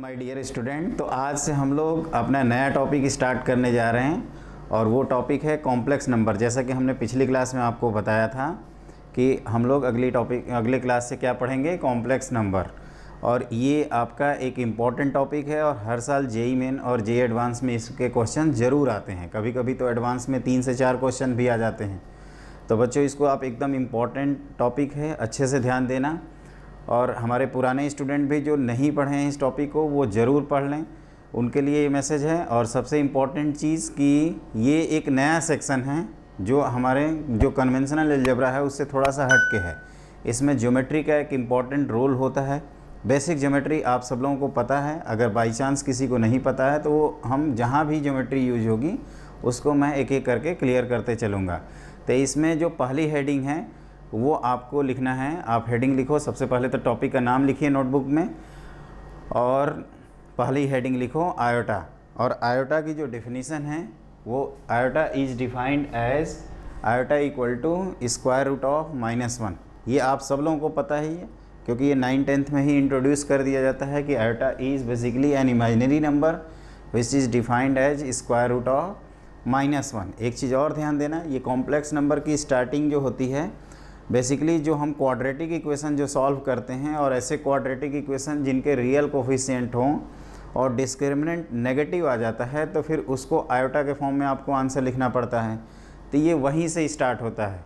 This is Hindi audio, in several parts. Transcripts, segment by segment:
My dear student. तो आज से हम लोग अपना नया टॉपिक स्टार्ट करने जा रहे हैं और वो टॉपिक है कॉम्प्लेक्स नंबर। जैसा कि हमने पिछली क्लास में आपको बताया था कि हम लोग अगले क्लास से क्या पढ़ेंगे, कॉम्प्लेक्स नंबर। और ये आपका एक इम्पॉर्टेंट टॉपिक है और हर साल जेई मेन और जेई एडवांस में इसके क्वेश्चन ज़रूर आते हैं। कभी कभी तो एडवांस में 3 से 4 क्वेश्चन भी आ जाते हैं। तो बच्चों, इसको आप एकदम इम्पॉर्टेंट टॉपिक है, अच्छे से ध्यान देना। और हमारे पुराने स्टूडेंट भी जो नहीं पढ़े हैं इस टॉपिक को वो ज़रूर पढ़ लें, उनके लिए ये मैसेज है। और सबसे इम्पॉर्टेंट चीज़ कि ये एक नया सेक्शन है जो हमारे जो कन्वेंशनल अलजेब्रा है उससे थोड़ा सा हट के है। इसमें ज्योमेट्री का एक इम्पॉर्टेंट रोल होता है। बेसिक ज्योमेट्री आप सब लोगों को पता है, अगर बाई चांस किसी को नहीं पता है तो हम जहाँ भी ज्योमेट्री यूज होगी उसको मैं एक एक करके क्लियर करते चलूँगा। तो इसमें जो पहली हेडिंग है वो आपको लिखना है। आप हेडिंग लिखो, सबसे पहले तो टॉपिक का नाम लिखिए नोटबुक में और पहली हेडिंग लिखो आयोटा। और आयोटा की जो डेफिनीशन है वो iota is defined as iota equal to square root of -1। ये आप सब लोगों को पता ही है क्योंकि ये 9th-10th में ही इंट्रोड्यूस कर दिया जाता है कि iota is basically an imaginary number which is defined as square root of -1। एक चीज़ और ध्यान देना, ये कॉम्प्लेक्स नंबर की स्टार्टिंग जो होती है बेसिकली जो हम क्वाड्रेटिक इक्वेशन जो सॉल्व करते हैं और ऐसे क्वाड्रेटिक इक्वेशन जिनके रियल कोफिशिएंट हों और डिस्क्रिमिनेंट नेगेटिव आ जाता है तो फिर उसको आयोटा के फॉर्म में आपको आंसर लिखना पड़ता है। तो ये वहीं से स्टार्ट होता है।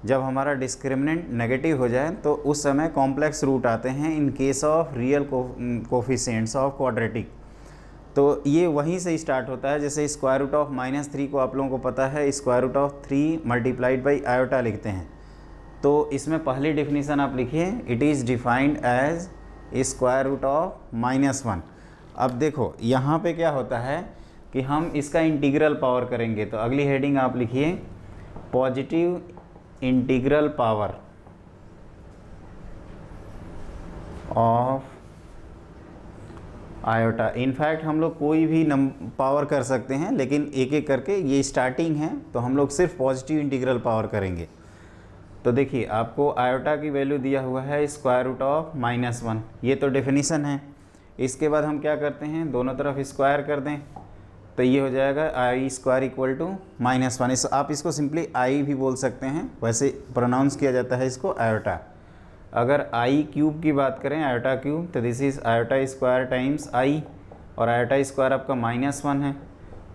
जब हमारा डिस्क्रिमिनेंट नेगेटिव हो जाए तो उस समय कॉम्प्लेक्स रूट आते हैं इन case of real coefficients of quadratic. तो ये वहीं से स्टार्ट होता है। जैसे स्क्वायर रूट ऑफ -3 को आप लोगों को पता है square root of 3 multiplied by iota लिखते हैं। तो इसमें पहली डेफिनीशन आप लिखिए, it is defined as square root of -1। अब देखो यहाँ पे क्या होता है कि हम इसका इंटीग्रल पावर करेंगे। तो अगली हेडिंग आप लिखिए positive integral power of iota. In fact हम लोग कोई भी पावर कर सकते हैं, लेकिन एक एक करके, ये स्टार्टिंग है तो हम लोग सिर्फ पॉजिटिव इंटीग्रल पावर करेंगे। तो देखिए आपको आयोटा की वैल्यू दिया हुआ है स्क्वायर रूट ऑफ -1, ये तो डेफिनीशन है। इसके बाद हम क्या करते हैं, दोनों तरफ स्क्वायर कर दें तो ये हो जाएगा आई स्क्वायर इक्वल टू -1। आप इसको सिंपली आई भी बोल सकते हैं, वैसे प्रोनाउंस किया जाता है इसको आयोटा। अगर आई क्यूब की बात करें, आयोटा क्यूब, तो this is iota square times I. और आयोटा स्क्वायर आपका -1 है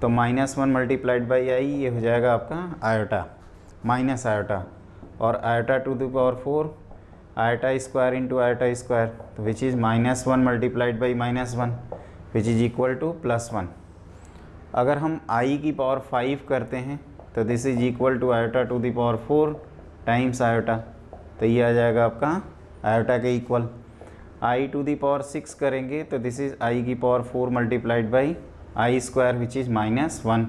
तो -1 मल्टीप्लाइड बाई आई, ये हो जाएगा आपका आयोटा माइनस आयोटा। और iota to the power 4 iota square into iota square, तो which is -1 multiplied by -1 which is equal to +1। अगर हम आई की पावर 5 करते हैं तो this is equal to iota to the power 4 times iota, तो ये आ जाएगा आपका आयोटा के equal. I to the power 6 करेंगे तो दिस इज़ आई की power 4 multiplied by i square which is -1।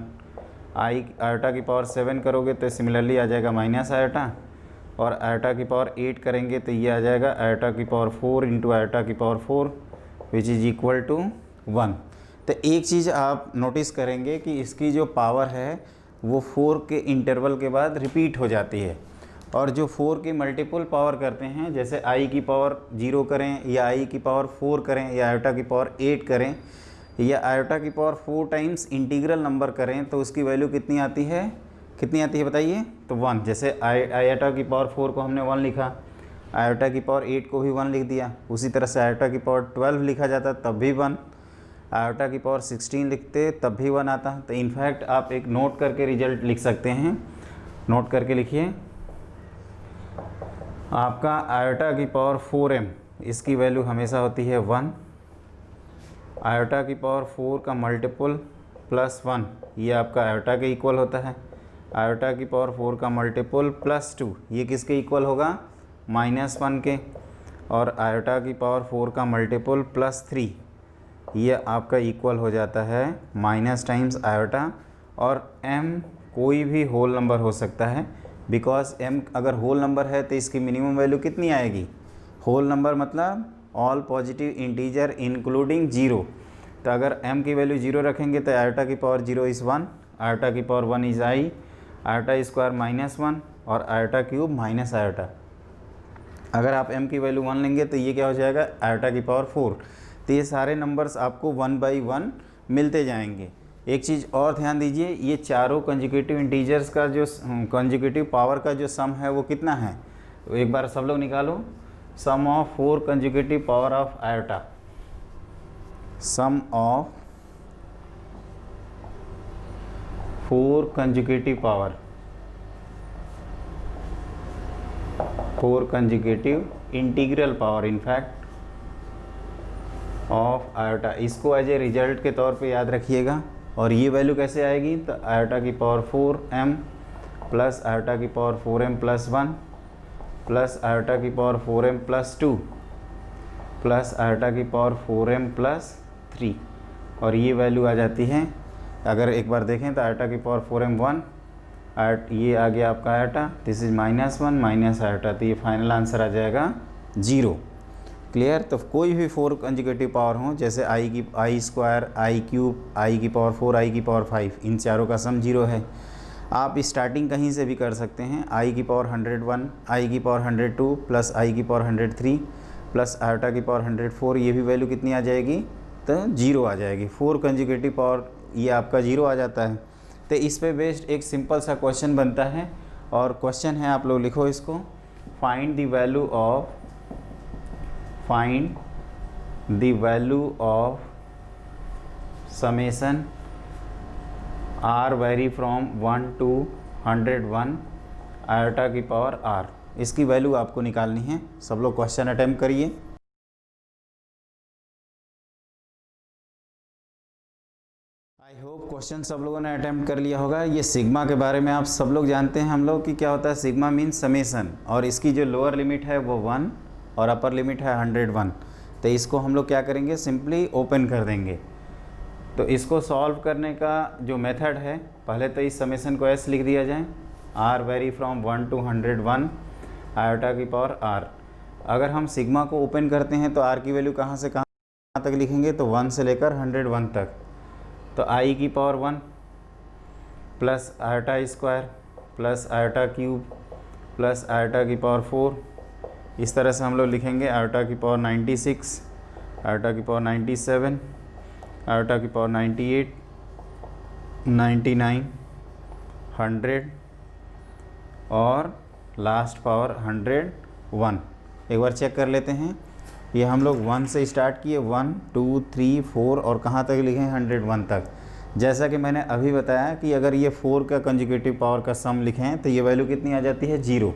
I iota की पावर 7 करोगे तो सिमिलरली आ जाएगा माइनस आयोटा। और आयोटा की पावर 8 करेंगे तो ये आ जाएगा आयोटा की पावर 4 इंटू आयोटा की power 4 which is equal to 1। तो एक चीज़ आप नोटिस करेंगे कि इसकी जो पावर है वो 4 के इंटरवल के बाद रिपीट हो जाती है। और जो 4 के मल्टीपल पावर करते हैं, जैसे आई की पावर 0 करें या आई की पावर 4 करें या आयोटा की पावर 8 करें या आयोटा की पावर 4 टाइम्स इंटीग्रल नंबर करें, तो उसकी वैल्यू कितनी आती है बताइए, तो 1। जैसे आयोटा की पावर 4 को हमने 1 लिखा, आयोटा की पावर 8 को भी 1 लिख दिया। उसी तरह से आयोटा की पावर 12 लिखा जाता तब भी 1, आयोटा की पावर 16 लिखते तब भी 1 आता। तो इनफैक्ट आप एक नोट करके रिजल्ट लिख सकते हैं, नोट करके लिखिए। आपका आयोटा की पावर 4m, इसकी वैल्यू हमेशा होती है 1। आयोटा की पावर 4 का मल्टीपल +1, ये आपका आयोटा के इक्वल होता है। आयोटा की पावर 4 का मल्टीपल +2, ये किसके इक्वल होगा, -1 के। और आयोटा की पावर 4 का मल्टीपल +3, ये आपका इक्वल हो जाता है माइनस टाइम्स आयोटा। और m कोई भी होल नंबर हो सकता है, बिकॉज m अगर होल नंबर है तो इसकी मिनिमम वैल्यू कितनी आएगी, होल नंबर मतलब ऑल पॉजिटिव इंटीजर इंक्लूडिंग 0। तो अगर m की वैल्यू 0 रखेंगे तो आयोटा की पावर 0 इज़ 1, आयोटा की power 1 is I, iota square -1 और आयोटा क्यूब माइनस आयोटा। अगर आप m की वैल्यू 1 लेंगे तो ये क्या हो जाएगा, आयोटा की पावर 4। तो ये सारे नंबर्स आपको 1 बाई 1 मिलते जाएंगे। एक चीज़ और ध्यान दीजिए, ये चारों कंजुगेटिव इंटीजर्स का जो कंजुगेटिव पावर का जो सम है वो कितना है, तो एक बार सब लोग निकालो। Sum of 4 conjugative power of iota, sum of 4 conjugative power, 4 conjugative integral power in fact of iota, इसको एज ए रिजल्ट के तौर पे याद रखिएगा। और ये वैल्यू कैसे आएगी, तो आयोटा की पावर 4m प्लस आयोटा की power 4m plus 1 plus iota की power 4m plus 2 plus iota की पावर 4m प्लस 3, और ये वैल्यू आ जाती है, अगर एक बार देखें तो आयोटा की पावर 4m 1, ये आ गया आपका iota, this is -1 minus iota, तो ये फाइनल आंसर आ जाएगा 0। क्लियर। तो कोई भी 4 कंजुगेटिव पावर हो, जैसे आई स्क्वायर, आई क्यूब, आई की पावर 4, आई की पावर 5, इन चारों का सम 0 है। आप स्टार्टिंग कहीं से भी कर सकते हैं, आई की पावर 101, आई की पावर 102 प्लस आई की पावर 103 प्लस आयोटा की पावर 104, ये भी वैल्यू कितनी आ जाएगी, तो 0 आ जाएगी। 4 कंजुगेटिव पावर ये आपका 0 आ जाता है। तो इस पे बेस्ड एक सिंपल सा क्वेश्चन बनता है, और क्वेश्चन है, आप लोग लिखो इसको, find the value of, find the value of summation r vary from 1 to 101 iota की पावर r, इसकी वैल्यू आपको निकालनी है। सब लोग क्वेश्चन अटेम्प्ट करिए। आई होप क्वेश्चन सब लोगों ने अटेम्प्ट कर लिया होगा। ये सिग्मा के बारे में आप सब लोग जानते हैं हम लोग कि क्या होता है, सिग्मा मीन्स समेसन, और इसकी जो लोअर लिमिट है वो 1 और अपर लिमिट है 101। तो इसको हम लोग क्या करेंगे, सिंपली ओपन कर देंगे। तो इसको सॉल्व करने का जो मेथड है, पहले तो इस समेसन को ऐसे लिख दिया जाए, r very from 1 to 101 iota की पावर r। अगर हम सिग्मा को ओपन करते हैं तो r की वैल्यू कहाँ से कहाँ तक लिखेंगे, तो 1 से लेकर 101 तक। तो i की power 1 plus iota square plus iota cube plus iota की पावर 4, इस तरह से हम लोग लिखेंगे। आयोटा की पावर 96, आयोटा की पावर 97, आयोटा की पावर 98, 99, 100 और लास्ट पावर 101। एक बार चेक कर लेते हैं, ये हम लोग 1 से स्टार्ट किए, 1 2 3 4 और कहाँ तक लिखे, 101 तक। जैसा कि मैंने अभी बताया कि अगर ये 4 का कंजुगेटिव पावर का सम लिखें तो ये वैल्यू कितनी आ जाती है, 0।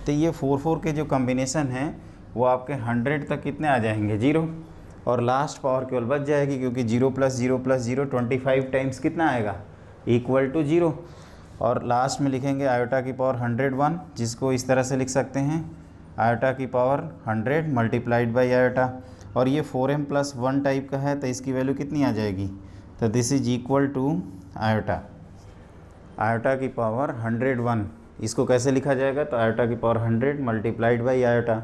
तो ये 4 के जो कॉम्बिनेशन हैं वो आपके 100 तक कितने आ जाएंगे, 0, और लास्ट पावर केवल बच जाएगी, क्योंकि 0 + 0 + 0 25 टाइम्स कितना आएगा, इक्वल टू 0। और लास्ट में लिखेंगे आयोटा की पावर 101, जिसको इस तरह से लिख सकते हैं, आयोटा की पावर 100 मल्टीप्लाइड बाई आयोटा, और ये 4m + 1 टाइप का है, तो इसकी वैल्यू कितनी आ जाएगी, तो this is equal to iota, iota की पावर 101। इसको कैसे लिखा जाएगा, तो आयोटा की पावर 100 मल्टीप्लाइड बाई आयोटा,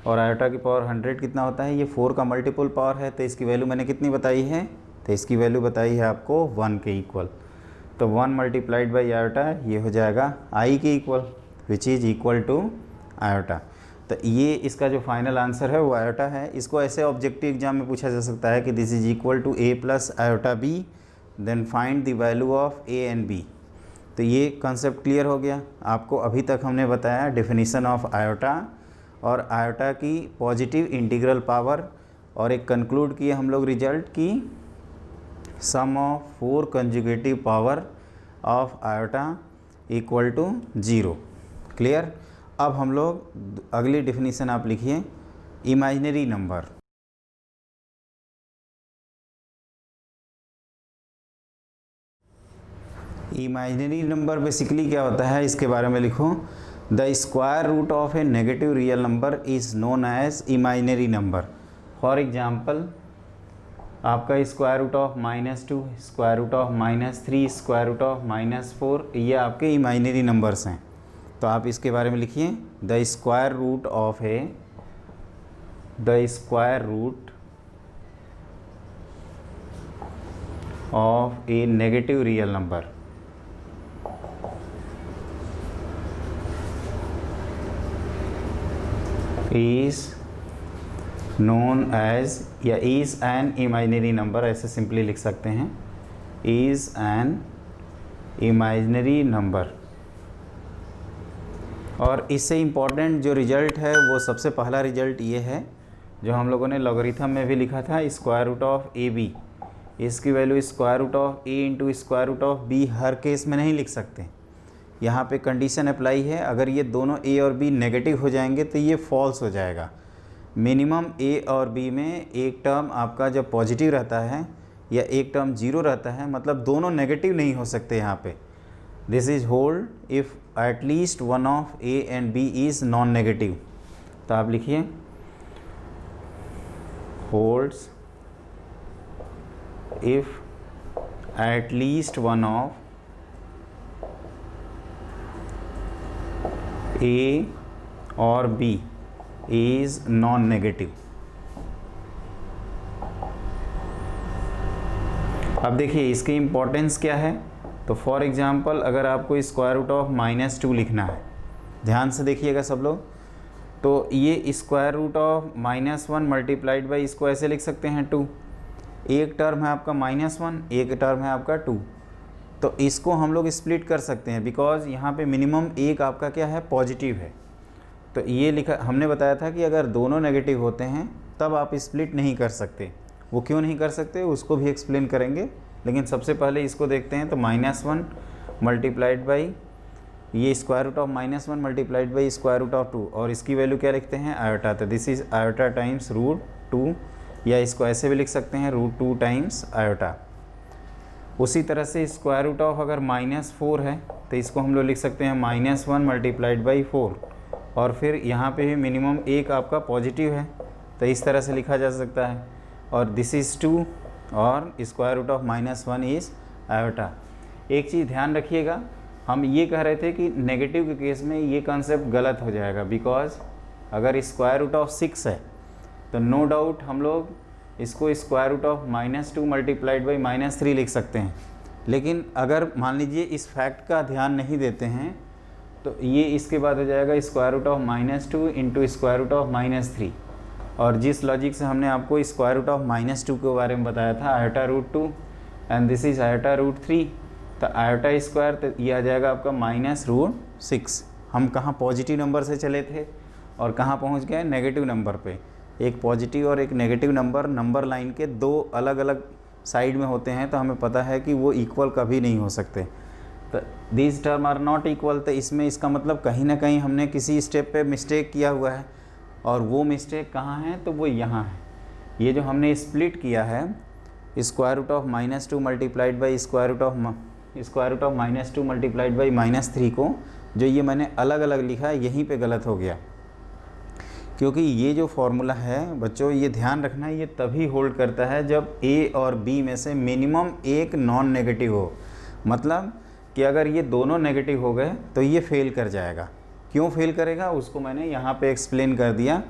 और आयोटा की पावर 100 कितना होता है, ये 4 का मल्टीपल पावर है, तो इसकी वैल्यू मैंने कितनी बताई है, तो इसकी वैल्यू बताई है आपको 1 के इक्वल। तो 1 मल्टीप्लाइड बाई आयोटा ये हो जाएगा i के equal, which is equal to iota. तो ये इसका जो फाइनल आंसर है वो आयोटा है। इसको ऐसे ऑब्जेक्टिव एग्जाम में पूछा जा सकता है कि this is equal to a plus iota b, then find the value of a and b। तो ये कॉन्सेप्ट क्लियर हो गया आपको। अभी तक हमने बताया डेफिनेशन ऑफ आयोटा और आयोटा की पॉजिटिव इंटीग्रल पावर, और एक कंक्लूड किए हम लोग रिजल्ट की sum of 4 conjugative power of iota equal to 0। Clear. अब हम लोग अगली डेफिनेशन आप लिखिए, imaginary number. Imaginary number basically क्या होता है, इसके बारे में लिखो, the square root of a negative real number is known as imaginary number. For example आपका square root of -2, square root of -3, square root of -4, ये आपके इमेजिनरी नंबर्स हैं। तो आप इसके बारे में लिखिए, the square root of a negative real number is known as या इज़ एन इमेजिनरी नंबर, ऐसे सिंपली लिख सकते हैं, इज़ एन इमेजिनरी नंबर। और इससे इम्पॉर्टेंट जो रिजल्ट है वो सबसे पहला रिजल्ट ये है जो हम लोगों ने लॉगरिथम में भी लिखा था, square root of a b. इसकी value square root of a into square root of b हर केस में नहीं लिख सकते। यहाँ पे कंडीशन अप्लाई है, अगर ये दोनों ए और बी नेगेटिव हो जाएंगे तो ये फॉल्स हो जाएगा। मिनिमम ए और बी में एक टर्म आपका जब पॉजिटिव रहता है या एक टर्म जीरो रहता है, मतलब दोनों नेगेटिव नहीं हो सकते यहाँ पे। This is hold if at least one of a and b is non negative. तो आप लिखिए holds if at least one of a और बी इज़ नॉन नेगेटिव। अब देखिए इसकी इम्पोर्टेंस क्या है। तो फॉर एग्जांपल अगर आपको स्क्वायर रूट ऑफ -2 लिखना है, ध्यान से देखिएगा सब लोग, तो ये square root of -1 multiplied by इसको ऐसे लिख सकते हैं 2। एक टर्म है आपका -1, एक टर्म है आपका 2, तो इसको हम लोग स्प्लिट कर सकते हैं बिकॉज यहाँ पे मिनिमम एक आपका क्या है, पॉजिटिव है। तो ये लिखा हमने बताया था कि अगर दोनों नेगेटिव होते हैं तब आप स्प्लिट नहीं कर सकते। वो क्यों नहीं कर सकते उसको भी एक्सप्लेन करेंगे, लेकिन सबसे पहले इसको देखते हैं। तो -1 मल्टीप्लाइड बाई ये square root of -1 multiplied by square root of 2, और इसकी वैल्यू क्या लिखते हैं, आयोटा। तो दिस इज़ आयोटा टाइम्स √2, या इसको ऐसे भी लिख सकते हैं √2 टाइम्स आयोटा। उसी तरह से स्क्वायर रूट ऑफ अगर -4 है तो इसको हम लोग लिख सकते हैं -1 मल्टीप्लाइड बाई 4, और फिर यहाँ पे भी मिनिमम एक आपका पॉजिटिव है तो इस तरह से लिखा जा सकता है। और दिस इज़ 2 और square root of -1 is iota. एक चीज़ ध्यान रखिएगा, हम ये कह रहे थे कि नेगेटिव के केस में ये कॉन्सेप्ट गलत हो जाएगा, बिकॉज अगर स्क्वायर रूट ऑफ 6 है तो नो डाउट हम लोग इसको square root of -2 multiplied by -3 लिख सकते हैं। लेकिन अगर मान लीजिए इस फैक्ट का ध्यान नहीं देते हैं तो ये इसके बाद हो जाएगा square root of -2 into square root of -3। और जिस लॉजिक से हमने आपको स्क्वायर रूट ऑफ -2 के बारे में बताया था, iota √2 and this is iota √3, तो आयोटा स्क्वायर तो ये आ जाएगा आपका -√6। हम कहाँ पॉजिटिव नंबर से चले थे और कहाँ पहुँच गए, नेगेटिव नंबर पे। एक पॉजिटिव और एक नेगेटिव नंबर लाइन के दो अलग अलग साइड में होते हैं, तो हमें पता है कि वो इक्वल कभी नहीं हो सकते। तो these term are not equal, तो इसमें इसका मतलब कहीं ना कहीं हमने किसी स्टेप पे मिस्टेक किया हुआ है, और वो मिस्टेक कहाँ है, तो वो यहाँ है। ये जो हमने स्प्लिट किया है square root of -2 multiplied by square root of -2 multiplied by -3 को, जो ये मैंने अलग अलग लिखा है, यहीं पे गलत हो गया। क्योंकि ये जो फॉर्मूला है बच्चों, ये ध्यान रखना, ये तभी होल्ड करता है जब ए और बी में से मिनिमम एक नॉन नेगेटिव हो। मतलब कि अगर ये दोनों नेगेटिव हो गए तो ये फेल कर जाएगा। क्यों फेल करेगा उसको मैंने यहाँ पे एक्सप्लेन कर दिया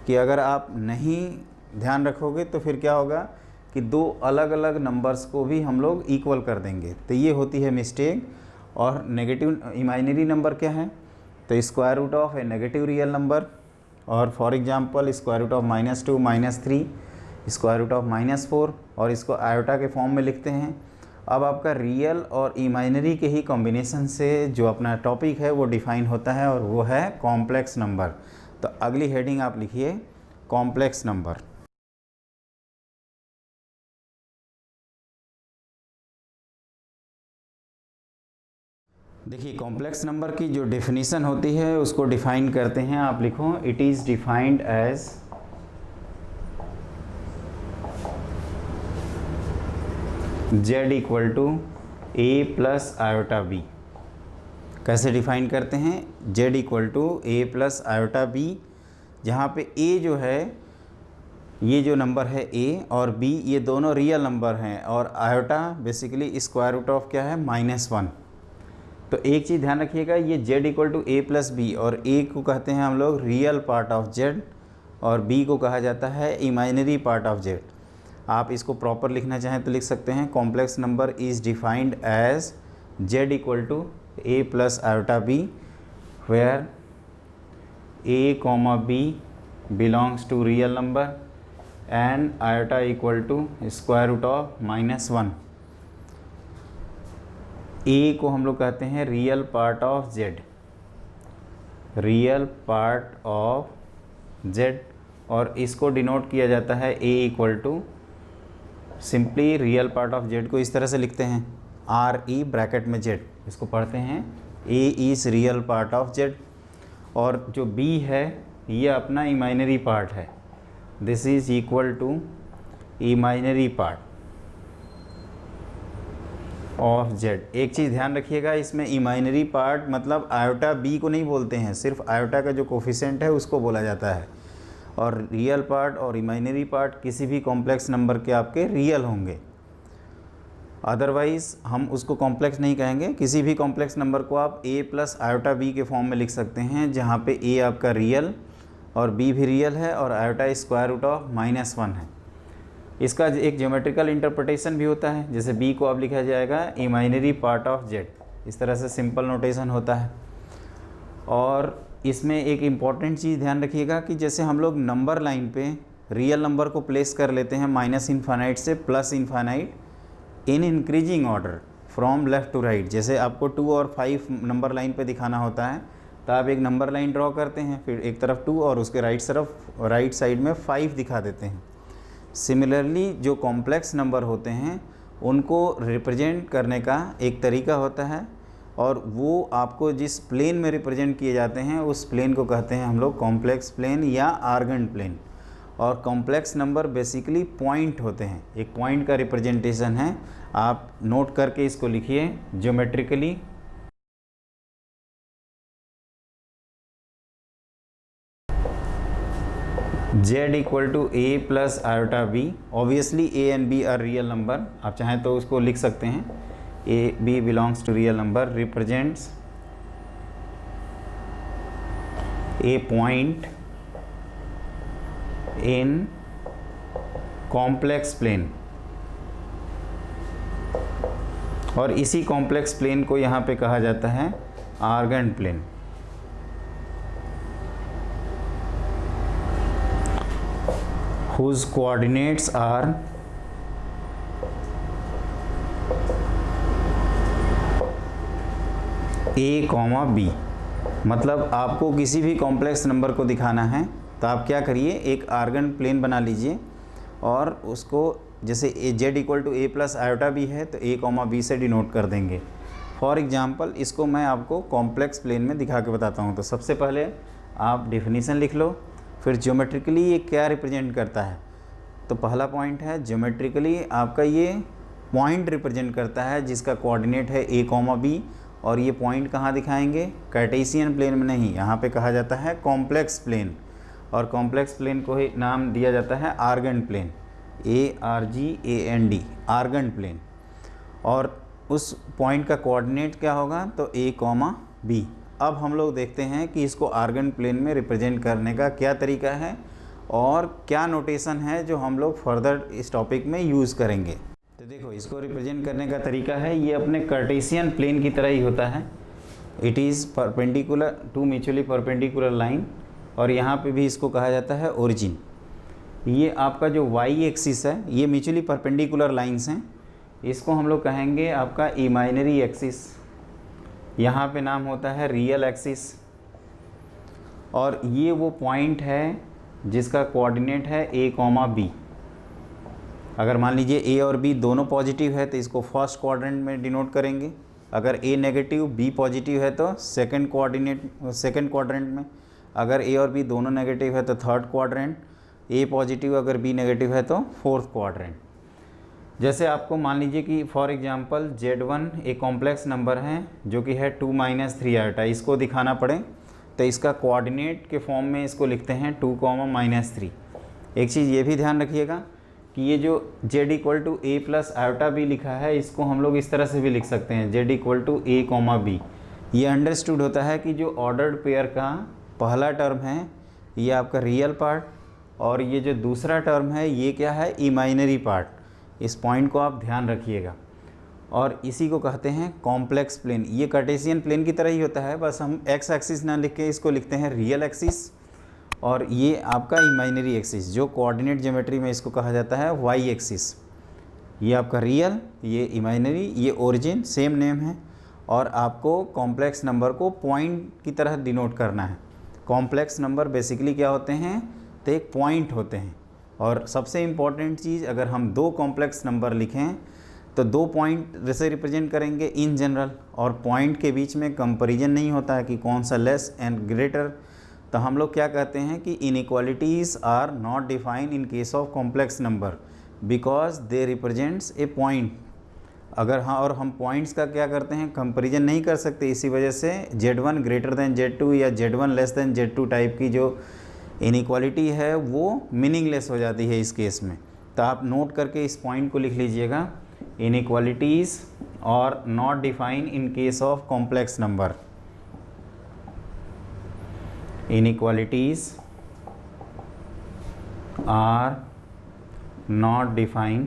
कि अगर आप नहीं ध्यान रखोगे तो फिर क्या होगा कि दो अलग अलग नंबर्स को भी हम लोग इक्वल कर देंगे, तो ये होती है मिस्टेक। और नेगेटिव इमेजिनरी नंबर क्या है, तो square root of a negative real number, और for example square root of -2 -3 square root of -4, और इसको आयोटा के फॉर्म में लिखते हैं। अब आपका रियल और इमेजिनरी के ही कॉम्बिनेशन से जो अपना टॉपिक है वो डिफ़ाइन होता है, और वो है कॉम्प्लेक्स नंबर। तो अगली हेडिंग आप लिखिए कॉम्प्लेक्स नंबर। देखिए कॉम्प्लेक्स नंबर की जो डेफिनेशन होती है उसको डिफ़ाइन करते हैं। आप लिखो it is defined as z equal to a plus iota b। कैसे डिफ़ाइन करते हैं, z equal to a plus iota b, जहाँ पे a जो है, ये जो नंबर है a और b, ये दोनों रियल नंबर हैं, और iota basically square root of क्या है, -1। तो एक चीज़ ध्यान रखिएगा, ये z equal to a plus b, और a को कहते हैं हम लोग रियल पार्ट ऑफ z, और b को कहा जाता है इमेजिनरी पार्ट ऑफ z। आप इसको प्रॉपर लिखना चाहें तो लिख सकते हैं complex number is defined as z equal to a plus iota b, where a, b belongs to real number and iota equal to square root of -1। A को हम लोग कहते हैं real part of z, real part of z, और इसको डिनोट किया जाता है a equal to simply real part of z को इस तरह से लिखते हैं आर ई ब्रैकेट में जेड, इसको पढ़ते हैं a is real part of z. और जो बी है ये अपना इमाइनरी पार्ट है, this is equal to imaginary part of z. एक चीज़ ध्यान रखिएगा, इसमें इमाइनरी पार्ट मतलब आयोटा बी को नहीं बोलते हैं, सिर्फ आयोटा का जो कोफिशिएंट है उसको बोला जाता है। और रियल पार्ट और इमाइनरी पार्ट किसी भी कॉम्प्लेक्स नंबर के आपके रियल होंगे, अदरवाइज़ हम उसको कॉम्प्लेक्स नहीं कहेंगे। किसी भी कॉम्प्लेक्स नंबर को आप a प्लस आयोटा b के फॉर्म में लिख सकते हैं, जहाँ पे a आपका रियल और b भी रियल है और आयोटा स्क्वायर रूट ऑफ -1 है। इसका एक ज्योमेट्रिकल इंटरप्रिटेशन भी होता है, जैसे b को अब लिखा जाएगा इमाइनरी पार्ट ऑफ z, इस तरह से सिंपल नोटेशन होता है। और इसमें एक इम्पॉर्टेंट चीज़ ध्यान रखिएगा कि जैसे हम लोग नंबर लाइन पे रियल नंबर को प्लेस कर लेते हैं -∞ से +∞ in increasing order from left to right. जैसे आपको 2 और 5 नंबर लाइन पे दिखाना होता है तो आप एक नंबर लाइन ड्रॉ करते हैं, फिर एक तरफ 2 और उसके राइट साइड में 5 दिखा देते हैं। सिमिलरली जो कॉम्प्लेक्स नंबर होते हैं उनको रिप्रेजेंट करने का एक तरीका होता है, और वो आपको जिस प्लेन में रिप्रेजेंट किए जाते हैं उस प्लेन को कहते हैं हम लोग कॉम्प्लेक्स प्लेन या आर्गेंट प्लेन। और कॉम्प्लेक्स नंबर बेसिकली पॉइंट होते हैं, एक पॉइंट का रिप्रेजेंटेशन है। आप नोट करके इसको लिखिए geometrically. z equal to a plus iota b, obviously a and b are real number, आप चाहें तो उसको लिख सकते हैं a b belongs to real number, represents a point in complex plane. और इसी कॉम्प्लेक्स प्लेन को यहाँ पे कहा जाता है Argand plane. whose coordinates are a, b। मतलब आपको किसी भी कॉम्प्लेक्स नंबर को दिखाना है तो आप क्या करिए, एक आर्गन प्लेन बना लीजिए और उसको जैसे z equal to a plus iota b है तो a, b से डिनोट कर देंगे। फॉर एग्जांपल इसको मैं आपको कॉम्प्लेक्स प्लेन में दिखा के बताता हूँ। तो सबसे पहले आप डेफिनीशन लिख लो, फिर ज्योमेट्रिकली ये क्या रिप्रेजेंट करता है। तो पहला पॉइंट है ज्योमेट्रिकली आपका ये पॉइंट रिप्रेजेंट करता है जिसका कोऑर्डिनेट है a, b, और ये पॉइंट कहाँ दिखाएंगे, कार्टेशियन प्लेन में नहीं, यहाँ पे कहा जाता है कॉम्प्लेक्स प्लेन। और कॉम्प्लेक्स प्लेन को ही नाम दिया जाता है Argand plane, ARGANT, Argand plane. और उस पॉइंट का कोऑर्डिनेट क्या होगा, तो a, b। अब हम लोग देखते हैं कि इसको आर्गेंट प्लेन में रिप्रेजेंट करने का क्या तरीका है और क्या नोटेशन है जो हम लोग फर्दर इस टॉपिक में यूज़ करेंगे। तो देखो इसको रिप्रेजेंट करने का तरीका है, ये अपने कार्टेशियन प्लेन की तरह ही होता है। It is perpendicular two mutually perpendicular line, और यहाँ पे भी इसको कहा जाता है ओरिजिन। ये आपका जो वाई एक्सिस है ये म्यूचुअली परपेंडिकुलर लाइंस हैं, इसको हम लोग कहेंगे आपका इमाइनरी एक्सिस। यहाँ पे नाम होता है रियल एक्सिस। और ये वो पॉइंट है जिसका कोऑर्डिनेट है a, b। अगर मान लीजिए a और b दोनों पॉजिटिव है तो इसको फर्स्ट क्वाड्रेंट में डिनोट करेंगे। अगर a नेगेटिव b पॉजिटिव है तो सेकंड क्वाड्रेंट में। अगर a और b दोनों नेगेटिव है तो थर्ड क्वाड्रेंट, a पॉजिटिव अगर b नेगेटिव है तो फोर्थ क्वाड्रेंट। जैसे आपको मान लीजिए कि फॉर एग्जांपल z1 एक कॉम्प्लेक्स नंबर है जो कि है 2 - 3 आयोटा, इसको दिखाना पड़े तो इसका कोऑर्डिनेट के फॉर्म में इसको लिखते हैं 2, -3। एक चीज़ ये भी ध्यान रखिएगा कि ये जो z equal to a plus iota b लिखा है इसको हम लोग इस तरह से भी लिख सकते हैं z equal to a, b। ये अंडरस्टूड होता है कि जो ऑर्डर्ड पेयर का पहला टर्म है ये आपका रियल पार्ट, और ये जो दूसरा टर्म है ये क्या है, इमाइनरी पार्ट। इस पॉइंट को आप ध्यान रखिएगा। और इसी को कहते हैं कॉम्प्लेक्स प्लेन। ये कार्टेशियन प्लेन की तरह ही होता है, बस हम एक्स एक्सिस ना लिख के इसको लिखते हैं रियल एक्सिस। और ये आपका इमेजिनरी एक्सिस, जो कोऑर्डिनेट ज्योमेट्री में इसको कहा जाता है वाई एक्सिस। ये आपका रियल, ये इमेजिनरी, ये ओरिजिन, सेम नेम है। और आपको कॉम्प्लेक्स नंबर को पॉइंट की तरह डिनोट करना है। कॉम्प्लेक्स नंबर बेसिकली क्या होते हैं, तो एक पॉइंट होते हैं। और सबसे इम्पॉर्टेंट चीज़, अगर हम दो कॉम्प्लेक्स नंबर लिखें तो दो पॉइंट जैसे रिप्रेजेंट करेंगे इन जनरल, और पॉइंट के बीच में कंपैरिजन नहीं होता है कि कौन सा लेस एंड ग्रेटर। तो हम लोग क्या कहते हैं कि inequalities are not defined in case of complex number because they represents a point. अगर हाँ, और हम पॉइंट्स का क्या करते हैं, कंपैरिजन नहीं कर सकते, इसी वजह से Z1 ग्रेटर देन Z2 या Z1 less than Z2 type की जो इनइक्वालिटी है वो मीनिंगलेस हो जाती है इस केस में। तो आप नोट करके इस पॉइंट को लिख लीजिएगा, इनइक्वालिटीज़ और not define in case of complex number. Inequalities are not defined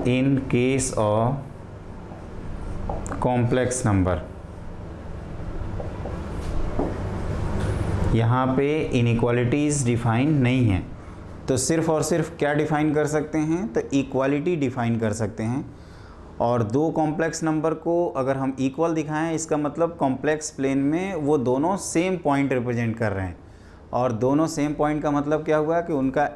in case of complex number। यहाँ पे इनइक्वालिटीज़ डिफाइन नहीं है, तो सिर्फ और सिर्फ क्या डिफाइन कर सकते हैं, तो इक्वालिटी डिफाइन कर सकते हैं। और दो कॉम्प्लेक्स नंबर को अगर हम इक्वल दिखाएं, इसका मतलब कॉम्प्लेक्स प्लेन में वो दोनों सेम पॉइंट रिप्रेजेंट कर रहे हैं। और दोनों सेम पॉइंट का मतलब क्या हुआ कि उनका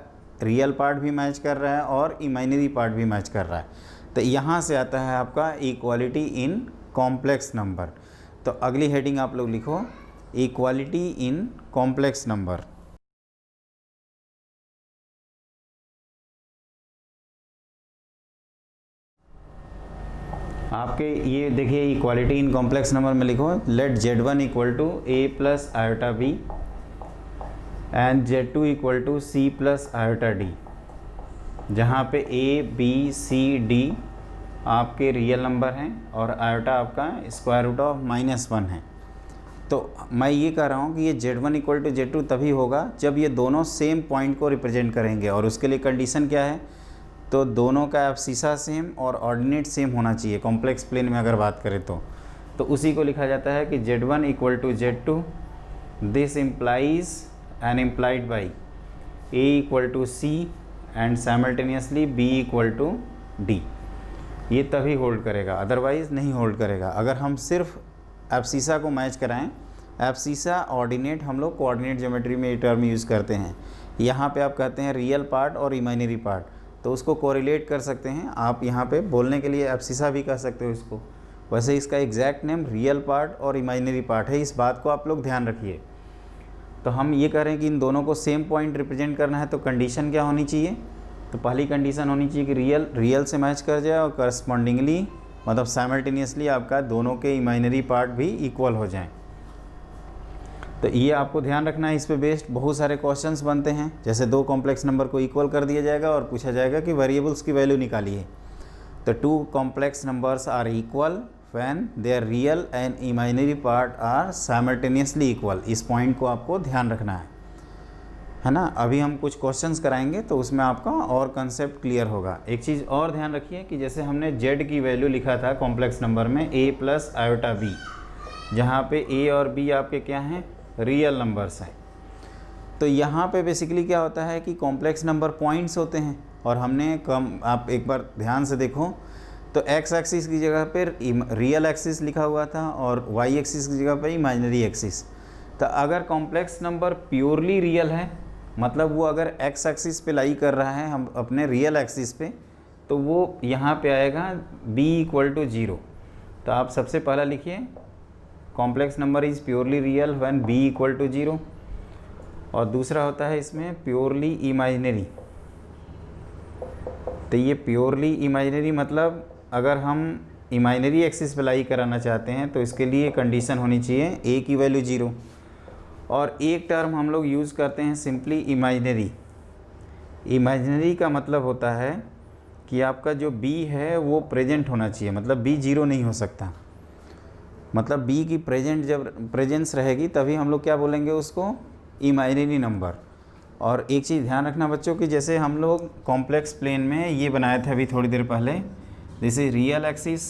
रियल पार्ट भी मैच कर रहा है और इमेजिनरी पार्ट भी मैच कर रहा है। तो यहाँ से आता है आपका इक्वालिटी इन कॉम्प्लेक्स नंबर। तो अगली हेडिंग आप लोग लिखो, इक्वालिटी इन कॉम्प्लेक्स नंबर। आपके ये देखिए, इक्वालिटी इन कॉम्प्लेक्स नंबर में लिखो, let Z1 equal to A plus iota B and Z2 equal to C plus iota D, जहाँ पे A, B, C, D आपके रियल नंबर हैं और आयोटा आपका स्क्वायर रूट ऑफ -1 है। तो मैं ये कह रहा हूँ कि ये Z1 इक्वल टू Z2 तभी होगा जब ये दोनों सेम पॉइंट को रिप्रेजेंट करेंगे। और उसके लिए कंडीशन क्या है, तो दोनों का एब्सिसा सेम और ऑर्डिनेट सेम होना चाहिए। कॉम्प्लेक्स प्लेन में अगर बात करें तो उसी को लिखा जाता है कि Z1 equal to Z2, this implies and implied by A equal to C and simultaneously B equal to D। ये तभी होल्ड करेगा, अदरवाइज़ नहीं होल्ड करेगा। अगर हम सिर्फ एब्सिसा को मैच कराएं, एब्सिसा ऑर्डिनेट हम लोग कोऑर्डिनेट ज्योमेट्री में ये टर्म यूज़ करते हैं। यहाँ पे आप कहते हैं रियल पार्ट और इमेजिनरी पार्ट, तो उसको कोरिलेट कर सकते हैं आप। यहाँ पे बोलने के लिए एब्सिसा भी कह सकते हो इसको। वैसे इसका एग्जैक्ट नेम रियल पार्ट और इमेजिनरी पार्ट है, इस बात को आप लोग ध्यान रखिए। तो हम ये कह रहे हैं कि इन दोनों को सेम पॉइंट रिप्रेजेंट करना है, तो कंडीशन क्या होनी चाहिए, तो पहली कंडीशन होनी चाहिए कि रियल से मैच कर जाए और करस्पॉन्डिंगली मतलब साइमल्टेनियसली आपका दोनों के इमेजिनरी पार्ट भी इक्वल हो जाएं। तो ये आपको ध्यान रखना है, इस पे बेस्ड बहुत सारे क्वेश्चंस बनते हैं। जैसे दो कॉम्प्लेक्स नंबर को इक्वल कर दिया जाएगा और पूछा जाएगा कि वेरिएबल्स की वैल्यू निकालिए। तो two complex numbers are equal when their real and imaginary part are simultaneously equal. इस पॉइंट को आपको ध्यान रखना है ना। अभी हम कुछ क्वेश्चंस कराएंगे तो उसमें आपका और कंसेप्ट क्लियर होगा। एक चीज़ और ध्यान रखिए कि जैसे हमने Z की वैल्यू लिखा था कॉम्प्लेक्स नंबर में A प्लस आयोटा B, जहाँ पे A और B आपके क्या हैं, रियल नंबर्स हैं। तो यहाँ पे बेसिकली क्या होता है कि कॉम्प्लेक्स नंबर पॉइंट्स होते हैं। और हमने आप एक बार ध्यान से देखो तो x एक्सिस की जगह पर रियल एक्सिस लिखा हुआ था और y एक्सिस की जगह पर इमेजिनरी एक्सिस। तो अगर कॉम्प्लेक्स नंबर प्योरली रियल है, मतलब वो अगर x एक्सिस पे लाई कर रहा है हम अपने रियल एक्सिस पे, तो वो यहाँ पे आएगा b इक्वल टू 0। तो आप सबसे पहला लिखिए, complex number is purely real when b equal to 0। और दूसरा होता है इसमें प्योरली इमेजिनरी। तो ये प्योरली इमेजिनरी मतलब अगर हम इमेजिनरी एक्सिस पे लाई कराना चाहते हैं तो इसके लिए कंडीशन होनी चाहिए a की वैल्यू 0। और एक टर्म हम लोग यूज़ करते हैं सिंपली इमेजिनरी। इमेजिनरी का मतलब होता है कि आपका जो b है वो प्रेजेंट होना चाहिए, मतलब b 0 नहीं हो सकता। मतलब b की जब प्रेजेंस रहेगी तभी हम लोग क्या बोलेंगे उसको, इमेजिनरी नंबर। और एक चीज़ ध्यान रखना बच्चों कि जैसे हम लोग कॉम्प्लेक्स प्लेन में ये बनाए थे अभी थोड़ी देर पहले, दिस इज रियल एक्सिस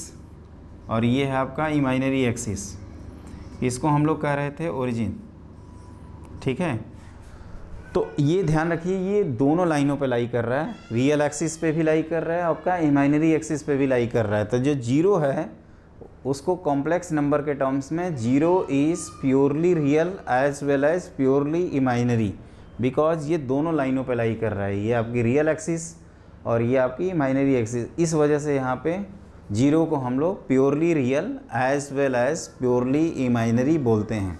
और ये है आपका इमेजिनरी एक्सिस, इसको हम लोग कह रहे थे ओरिजिन। ठीक है, तो ये ध्यान रखिए ये दोनों लाइनों पे लाई कर रहा है, रियल एक्सिस पे भी लाई कर रहा है, आपका इमेजिनरी एक्सिस पे भी लाई कर रहा है। तो जो जीरो है उसको कॉम्प्लेक्स नंबर के टर्म्स में zero is purely real as well as purely imaginary, because ये दोनों लाइनों पे लाई कर रहा है, ये आपकी रियल एक्सिस और ये आपकी इमेजिनरी एक्सिस। इस वजह से यहाँ पे जीरो को हम लोग purely real as well as purely imaginary बोलते हैं।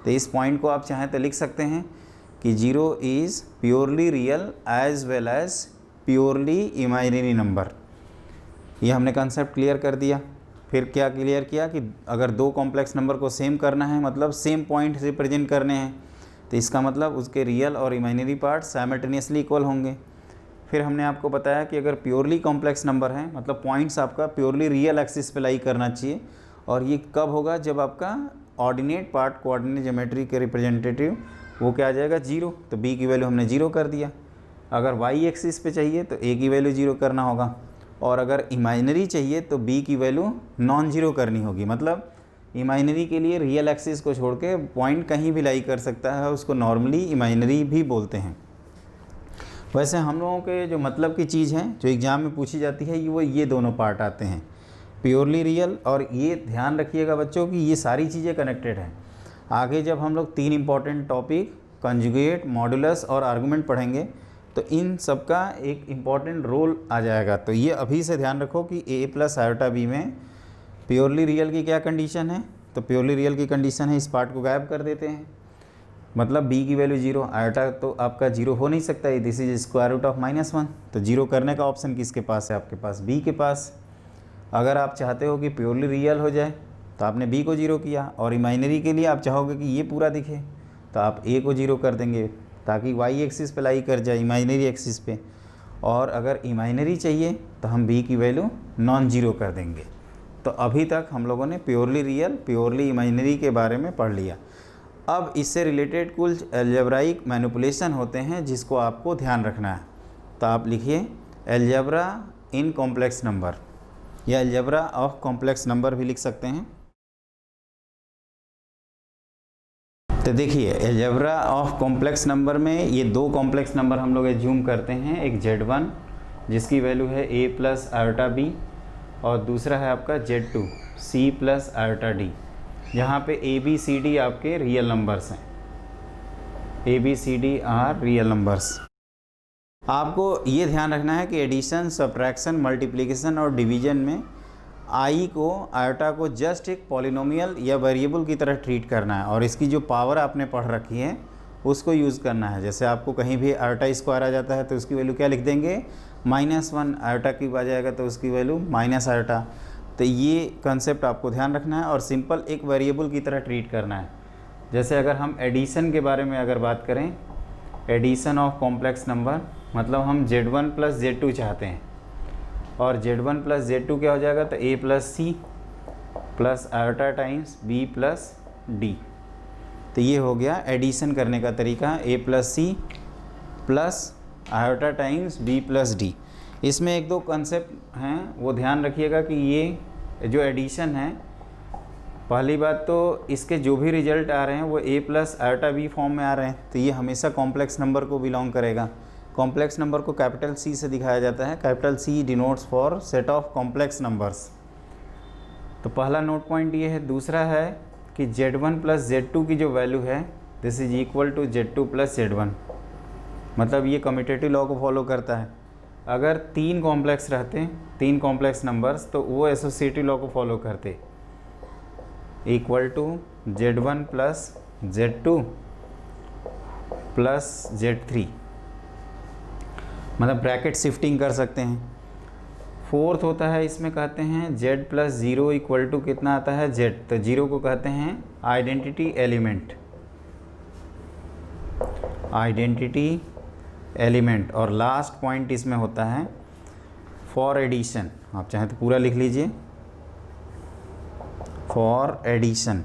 तो इस पॉइंट को आप चाहें तो लिख सकते हैं कि zero is purely real as well as purely imaginary number. ये हमने कंसेप्ट क्लियर कर दिया। फिर क्या क्लियर किया कि अगर दो कॉम्प्लेक्स नंबर को सेम करना है, मतलब सेम पॉइंट रिप्रेजेंट करने हैं, तो इसका मतलब उसके रियल और इमेजिनरी पार्ट साइमल्टेनियसली इक्वल होंगे। फिर हमने आपको बताया कि अगर प्योरली कॉम्प्लेक्स नंबर है, मतलब पॉइंट्स आपका प्योरली रियल एक्सिस पे लाई करना चाहिए, और ये कब होगा, जब आपका ऑर्डिनेट पार्ट कोऑर्डिनेट ज्योमेट्री के रिप्रेजेंटेटिव वो क्या आ जाएगा, जीरो। तो बी की वैल्यू हमने जीरो कर दिया। अगर वाई एक्सिस पे चाहिए तो ए की वैल्यू जीरो करना होगा, और अगर इमेजिनरी चाहिए तो बी की वैल्यू नॉन जीरो करनी होगी। मतलब इमेजिनरी के लिए रियल एक्सिस को छोड़ के पॉइंट कहीं भी लाई कर सकता है, उसको नॉर्मली इमेजिनरी भी बोलते हैं। वैसे हम लोगों के जो मतलब की चीज़ है जो एग्ज़ाम में पूछी जाती है वो ये दोनों पार्ट आते हैं, प्योरली रियल। और ये ध्यान रखिएगा बच्चों कि ये सारी चीज़ें कनेक्टेड हैं। आगे जब हम लोग तीन इंपॉर्टेंट टॉपिक कंजुगेट, मॉडुलस और आर्गुमेंट पढ़ेंगे तो इन सब का एक इम्पॉर्टेंट रोल आ जाएगा। तो ये अभी से ध्यान रखो कि a प्लस आयोटा बी में प्योरली रियल की क्या कंडीशन है। तो प्योरली रियल की कंडीशन है, इस पार्ट को गायब कर देते हैं, मतलब b की वैल्यू जीरो, आयोटा तो आपका जीरो हो नहीं सकता है, this is square root of -1। तो जीरो करने का ऑप्शन किसके पास है, आपके पास b के पास। अगर आप चाहते हो कि प्योरली रियल हो जाए तो आपने b को जीरो किया, और इमेजिनरी के लिए आप चाहोगे कि ये पूरा दिखे तो आप a को जीरो कर देंगे ताकि वाई एक्सिस पे लाई कर जाए, इमेजिनरी एक्सिस पे। और अगर इमेजिनरी चाहिए तो हम b की वैल्यू नॉन जीरो कर देंगे। तो अभी तक हम लोगों ने प्योरली रियल, प्योरली इमेजिनरी के बारे में पढ़ लिया। अब इससे रिलेटेड कुछ अलजेब्राइक मैनिपुलेशन होते हैं जिसको आपको ध्यान रखना है। तो आप लिखिए अलजेब्रा इन कॉम्प्लेक्स नंबर, या अलजेब्रा ऑफ कॉम्प्लेक्स नंबर भी लिख सकते हैं। तो देखिए अलजेब्रा ऑफ कॉम्प्लेक्स नंबर में ये दो कॉम्प्लेक्स नंबर हम लोग एज्यूम करते हैं, एक Z1 जिसकी वैल्यू है a प्लस आयोटा बी, और दूसरा है आपका Z2 c plus iota D, जहाँ पे a b c d आपके रियल नंबर्स हैं, a b c d are real numbers. आपको ये ध्यान रखना है कि एडिशन, सब्ट्रैक्शन, मल्टीप्लिकेशन और डिवीजन में आई को, आयोटा को जस्ट एक पॉलिनोमियल या वेरिएबल की तरह ट्रीट करना है, और इसकी जो पावर आपने पढ़ रखी है उसको यूज़ करना है। जैसे आपको कहीं भी आयोटा स्क्वायर आ जाता है तो उसकी वैल्यू क्या लिख देंगे, -1। आयोटा क्यूब आ जाएगा तो उसकी वैल्यू माइनस आयोटा। तो ये कंसेप्ट आपको ध्यान रखना है और सिंपल एक वेरिएबल की तरह ट्रीट करना है। जैसे अगर हम एडिशन के बारे में अगर बात करें, एडिशन ऑफ कॉम्प्लेक्स नंबर, मतलब हम Z1 प्लस Z2 चाहते हैं, और Z1 प्लस Z2 क्या हो जाएगा, तो a plus c plus iota times b plus d. तो ये हो गया एडिशन करने का तरीका, a plus c plus iota times b plus d. इसमें एक दो कंसेप्ट हैं वो ध्यान रखिएगा कि ये जो एडिशन है, पहली बात तो इसके जो भी रिजल्ट आ रहे हैं वो a plus iota b form में आ रहे हैं, तो ये हमेशा कॉम्प्लेक्स नंबर को बिलोंग करेगा। कॉम्प्लेक्स नंबर को कैपिटल C से दिखाया जाता है, capital C denotes for set of complex numbers. तो पहला नोट पॉइंट ये है। दूसरा है कि Z1 प्लस Z2 की जो वैल्यू है this is equal to Z2 plus Z1, मतलब ये कम्यूटेटिव लॉ को फॉलो करता है। अगर तीन कॉम्प्लेक्स रहते, तीन कॉम्प्लेक्स नंबर्स, तो वो एसोसिएटिव लॉ को फॉलो करते, equal to Z1 plus Z2 plus Z3, मतलब ब्रैकेट शिफ्टिंग कर सकते हैं। फोर्थ होता है, इसमें कहते हैं Z plus zero equal to कितना आता है, Z। तो जीरो को कहते हैं आइडेंटिटी एलिमेंट, आइडेंटिटी एलिमेंट। और लास्ट पॉइंट इसमें होता है फॉर एडिशन, आप चाहें तो पूरा लिख लीजिए, फॉर एडिशन।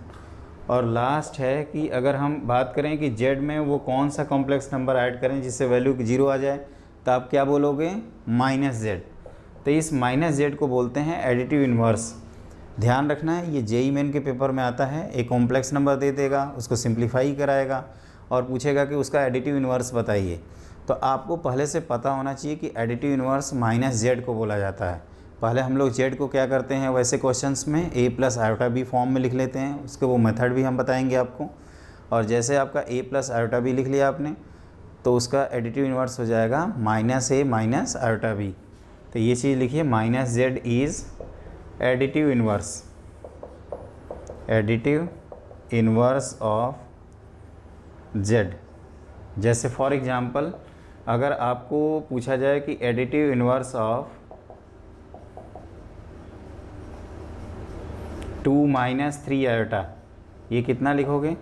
और लास्ट है कि अगर हम बात करें कि Z में वो कौन सा कॉम्प्लेक्स नंबर ऐड करें जिससे वैल्यू जीरो आ जाए, तो आप क्या बोलोगे, -Z। तो इस -Z को बोलते हैं एडिटिव इन्वर्स। ध्यान रखना है, ये जेईई मेन के पेपर में आता है। एक कॉम्प्लेक्स नंबर दे देगा, उसको सिंप्लीफाई कराएगा और पूछेगा कि उसका एडिटिव इन्वर्स बताइए। तो आपको पहले से पता होना चाहिए कि एडिटिव इन्वर्स माइनस जेड को बोला जाता है। पहले हम लोग जेड को क्या करते हैं, वैसे क्वेश्चंस में a plus iota b form में लिख लेते हैं, उसके वो मेथड भी हम बताएंगे आपको। और जैसे आपका a प्लस आयोटा बी लिख लिया आपने, तो उसका एडिटिव इन्वर्स हो जाएगा minus a minus iota b. तो ये चीज़ लिखिए, minus z is additive inverse, additive inverse of z. जैसे फॉर एग्जांपल अगर आपको पूछा जाए कि additive inverse of 2 minus 3 iota, ये कितना लिखोगे?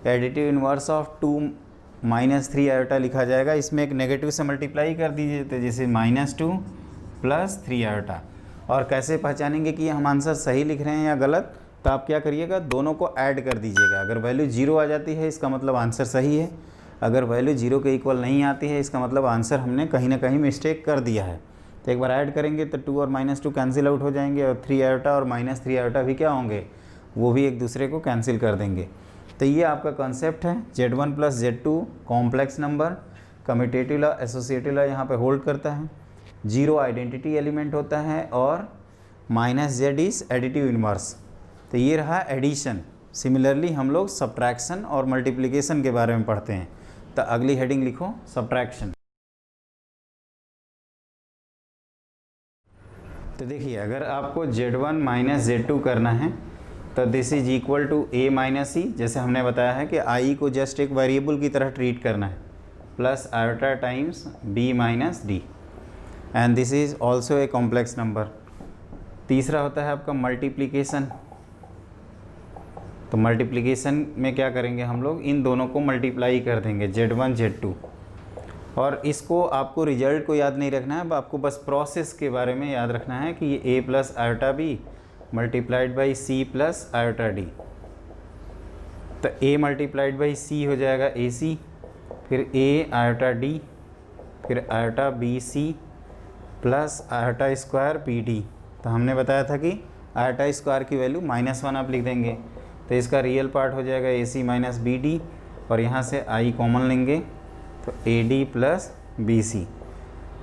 Additive inverse of 2 minus 3 iota लिखा जाएगा। इसमें एक नेगेटिव से मल्टीप्लाई कर दीजिए, तो जैसे -2 प्लस 3 आयोटा। और कैसे पहचानेंगे कि हम आंसर सही लिख रहे हैं या गलत? तो आप क्या करिएगा, दोनों को ऐड कर दीजिएगा। अगर वैल्यू 0 आ जाती है इसका मतलब आंसर सही है, अगर वैल्यू 0 के इक्वल नहीं आती है इसका मतलब आंसर हमने कहीं ना कहीं मिस्टेक कर दिया है। तो एक बार ऐड करेंगे तो 2 और -2 कैंसिल आउट हो जाएंगे, और 3 आयोटा और -3 आयोटा भी क्या होंगे, वो भी एक दूसरे को कैंसिल कर देंगे। तो ये आपका कॉन्सेप्ट है Z1 plus Z2 complex number. Commutative law, associative law यहाँ पे होल्ड करता है। 0 आइडेंटिटी एलिमेंट होता है और -z इज़ एडिटिव इन्वर्स। तो ये रहा एडिशन। सिमिलरली हम लोग सब्ट्रैक्शन और मल्टीप्लिकेशन के बारे में पढ़ते हैं। तो अगली हेडिंग लिखो, सब्ट्रैक्शन। तो देखिए, अगर आपको Z1 माइनस Z2 करना है तो this is equal to a minus E. जैसे हमने बताया है कि i को जस्ट एक वेरिएबल की तरह ट्रीट करना है, plus iota times b minus D, and this is also a complex number. तीसरा होता है आपका मल्टीप्लिकेशन। तो मल्टीप्लिकेशन में क्या करेंगे हम लोग, इन दोनों को मल्टीप्लाई कर देंगे, Z1 Z2। और इसको आपको रिजल्ट को याद नहीं रखना है, आपको बस प्रोसेस के बारे में याद रखना है कि ये a plus iota b multiplied by c plus iota d. तो a मल्टीप्लाइड बाई सी हो जाएगा AC, फिर a आयोटा डी, फिर iota b c plus iota square b d. तो हमने बताया था कि आयोटा स्क्वायर की वैल्यू -1 आप लिख देंगे, तो इसका रियल पार्ट हो जाएगा AC माइनस बी डी, और यहाँ से I कॉमन लेंगे तो AD प्लस BC।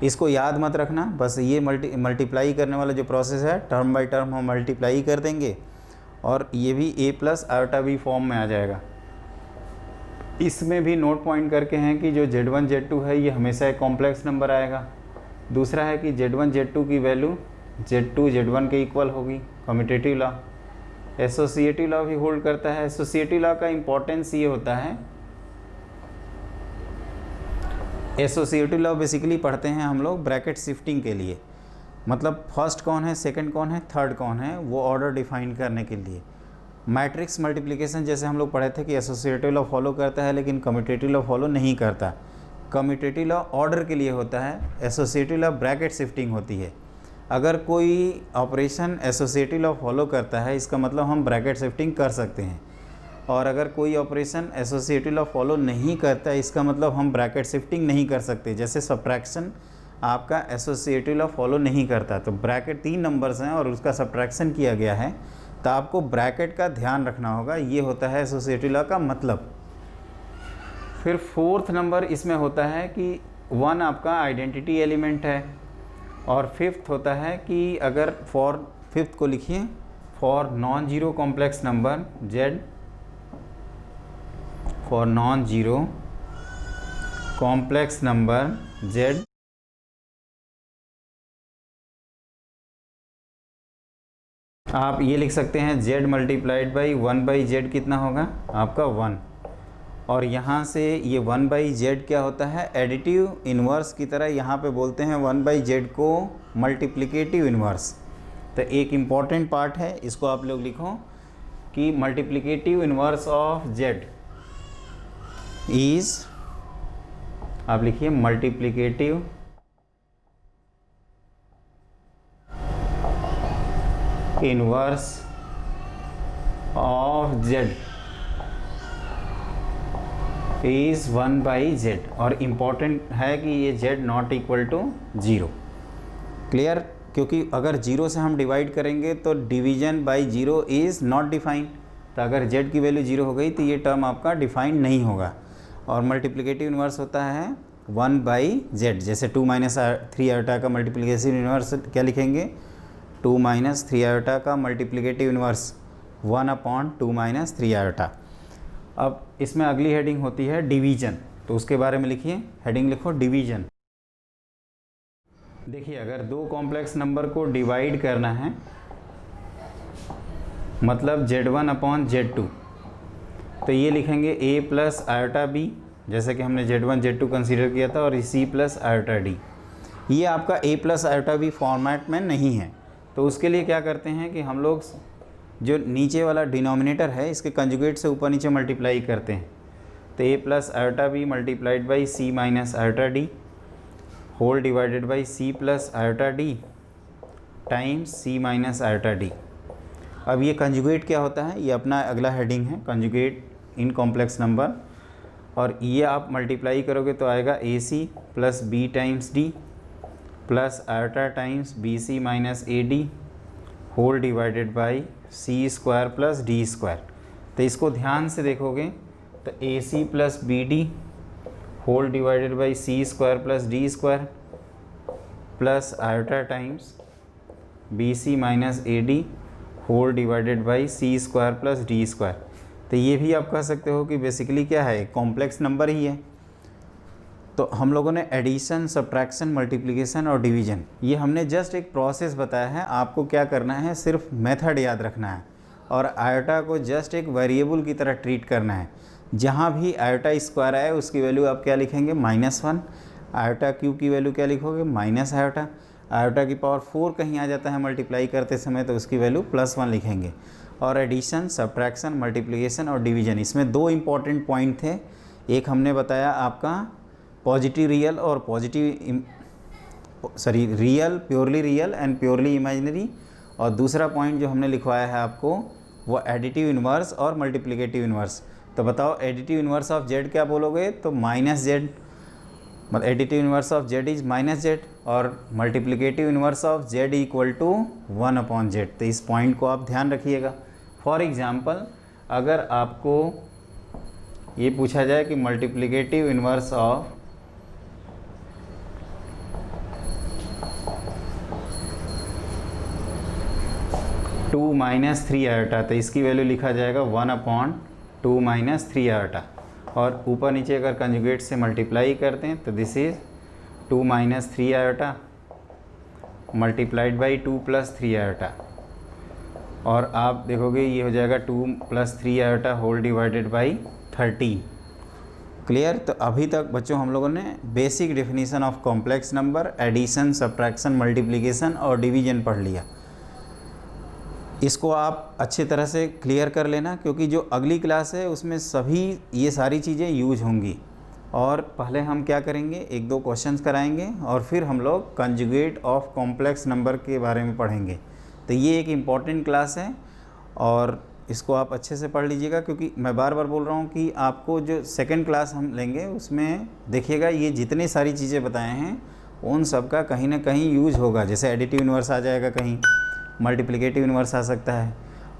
इसको याद मत रखना, बस ये मल्टीप्लाई करने वाला जो प्रोसेस है, टर्म बाय टर्म हम मल्टीप्लाई कर देंगे, और ये भी a plus iota b form में आ जाएगा। इसमें भी नोट पॉइंट करके हैं कि जो Z1 Z2 है ये हमेशा एक कॉम्प्लेक्स नंबर आएगा। दूसरा है कि Z1 Z2 की वैल्यू Z2 Z1 के इक्वल होगी, कम्यूटेटिव लॉ। एसोसिएटिव लॉ भी होल्ड करता है। एसोसिएटिव लॉ का इंपॉर्टेंस ये होता है, एसोसिएटिव लॉ बेसिकली पढ़ते हैं हम लोग ब्रैकेट शिफ्टिंग के लिए, मतलब फर्स्ट कौन है, सेकंड कौन है, थर्ड कौन है, वो ऑर्डर डिफाइन करने के लिए। मैट्रिक्स मल्टीप्लिकेशन जैसे हम लोग पढ़े थे कि एसोसिएटिव लॉ फॉलो करता है लेकिन कम्यूटेटिव लॉ फॉलो नहीं करता। कम्यूटेटिव लॉ ऑर्डर के लिए होता है, एसोसिएटिव लॉ ब्रैकेट शिफ्टिंग होती है। अगर कोई ऑपरेशन एसोसिएटिव लॉ फॉलो करता है इसका मतलब हम ब्रैकेट शिफ्टिंग कर सकते हैं, और अगर कोई ऑपरेशन एसोसिएटिव लॉ फॉलो नहीं करता है इसका मतलब हम ब्रैकेट शिफ्टिंग नहीं कर सकते। जैसे सब्ट्रैक्शन आपका एसोसिएटिव लॉ फॉलो नहीं करता, तो ब्रैकेट 3 नंबर्स हैं और उसका सब्ट्रैक्शन किया गया है, तो आपको ब्रैकेट का ध्यान रखना होगा। ये होता है एसोसिएटिव लॉ का मतलब। फिर फोर्थ नंबर इसमें होता है कि 1 आपका आइडेंटिटी एलिमेंट है, और फिफ्थ होता है कि अगर फॉर, फिफ्थ को लिखिए, for non zero complex number Z, for non zero complex number Z, आप ये लिख सकते हैं Z मल्टीप्लाइड बाई 1/Z कितना होगा आपका 1। और यहाँ से ये 1/Z क्या होता है, एडिटिव इन्वर्स की तरह यहाँ पे बोलते हैं 1/Z को मल्टीप्लिकेटिव इन्वर्स। तो एक इम्पॉर्टेंट पार्ट है, इसको आप लोग लिखो कि multiplicative inverse of Z is, आप लिखिए multiplicative inverse of Z is 1/Z, और इम्पॉर्टेंट है कि ये Z not equal to 0। Clear? क्योंकि अगर 0 से हम डिवाइड करेंगे तो division by 0 is not defined, तो अगर z की वैल्यू 0 हो गई तो ये टर्म आपका डिफाइंड नहीं होगा। और मल्टीप्लिकेटिव इन्वर्स होता है 1/z, जैसे 2 - 3 आयोटा का मल्टीप्लिकेटिव इन्वर्स क्या लिखेंगे, 2 - 3 आयोटा का मल्टीप्लिकेटिव इन्वर्स 1/2 - 3 आयोटा। अब इसमें अगली हेडिंग होती है डिवीजन, तो उसके बारे में लिखिए, हेडिंग लिखो डिवीजन। देखिए अगर दो कॉम्प्लेक्स नंबर को डिवाइड करना है, मतलब z1/z2, तो ये लिखेंगे a + आयोटा b, जैसे कि हमने z1 z2 कंसीडर किया था, और c + आयोटा d। ये आपका a + आयोटा b फॉर्मेट में नहीं है, तो उसके लिए क्या करते हैं कि हम लोग जो नीचे वाला डिनोमिनेटर है इसके कंजुगेट से ऊपर नीचे मल्टीप्लाई करते हैं। तो a + iota b multiplied by c - iota d whole divided by c + iota d times c - iota d। अब ये कंजुगेट क्या होता है, ये अपना अगला हेडिंग है, कंजुगेट इन कॉम्प्लेक्स नंबर। और ये आप मल्टीप्लाई करोगे तो आएगा ac + b times d plus iota times bc - ad whole divided by c² + d²। तो इसको ध्यान से देखोगे तो ac + bd whole divided by c² + d² plus iota times bc - ad whole divided by c² + d²। तो ये भी आप कह सकते हो कि बेसिकली क्या है, कॉम्प्लेक्स नंबर ही है। तो हम लोगों ने एडिशन, सब्ट्रैक्शन, मल्टीप्लिकेशन और डिवीजन, ये हमने जस्ट एक प्रोसेस बताया है। आपको क्या करना है, सिर्फ मेथड याद रखना है और आयोटा को जस्ट एक वेरिएबल की तरह ट्रीट करना है। जहाँ भी आयोटा स्क्वायर आए उसकी वैल्यू आप क्या लिखेंगे, -1। आयोटा क्यूब की वैल्यू क्या लिखोगे, माइनस आयोटा। आयोटा की पावर 4 कहीं आ जाता है मल्टीप्लाई करते समय तो उसकी वैल्यू +1 लिखेंगे। और एडिशन, सब्ट्रैक्शन, मल्टीप्लिकेशन और डिवीजन, इसमें दो इम्पॉर्टेंट पॉइंट थे। एक हमने बताया आपका पॉजिटिव रियल और real, purely real and purely imaginary. और दूसरा पॉइंट जो हमने लिखवाया है आपको वो एडिटिव इन्वर्स और मल्टीप्लिकेटिव इन्वर्स। तो बताओ एडिटिव इन्वर्स ऑफ z क्या बोलोगे, तो -z, मतलब additive inverse of z is -z और multiplicative inverse of z = 1/z। तो इस पॉइंट को आप ध्यान रखिएगा। फॉर एग्ज़ाम्पल अगर आपको ये पूछा जाए कि multiplicative inverse of two - 3 iota, तो इसकी वैल्यू लिखा जाएगा 1/2 - 3 आयोटा। और ऊपर नीचे अगर कंजुगेट से मल्टीप्लाई करते हैं तो this is 2 - 3 iota multiplied by 2 + 3 iota. और आप देखोगे ये हो जाएगा 2 + 3 iota whole divided by 30। Clear. तो अभी तक बच्चों हम लोगों ने basic definition of complex number, addition, subtraction, multiplication और डिवीजन पढ़ लिया। इसको आप अच्छी तरह से क्लियर कर लेना, क्योंकि जो अगली क्लास है उसमें सभी ये सारी चीज़ें यूज होंगी। और पहले हम क्या करेंगे, 1-2 क्वेश्चंस कराएंगे और फिर हम लोग कंजुगेट ऑफ कॉम्प्लेक्स नंबर के बारे में पढ़ेंगे। तो ये एक इम्पॉर्टेंट क्लास है और इसको आप अच्छे से पढ़ लीजिएगा, क्योंकि मैं बार बार बोल रहा हूँ कि आपको जो सेकंड क्लास हम लेंगे उसमें देखिएगा ये जितनी सारी चीज़ें बताए हैं उन सब का कहीं ना कहीं यूज होगा। जैसे एडिटिव इन्वर्स आ जाएगा, कहीं मल्टीप्लिकेटिव इन्वर्स आ सकता है।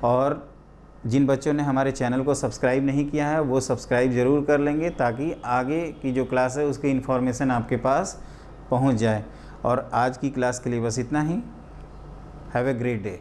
और जिन बच्चों ने हमारे चैनल को सब्सक्राइब नहीं किया है वो सब्सक्राइब ज़रूर कर लेंगे, ताकि आगे की जो क्लास है उसकी इन्फॉर्मेशन आपके पास पहुंच जाए। और आज की क्लास के लिए बस इतना ही। Have a great day.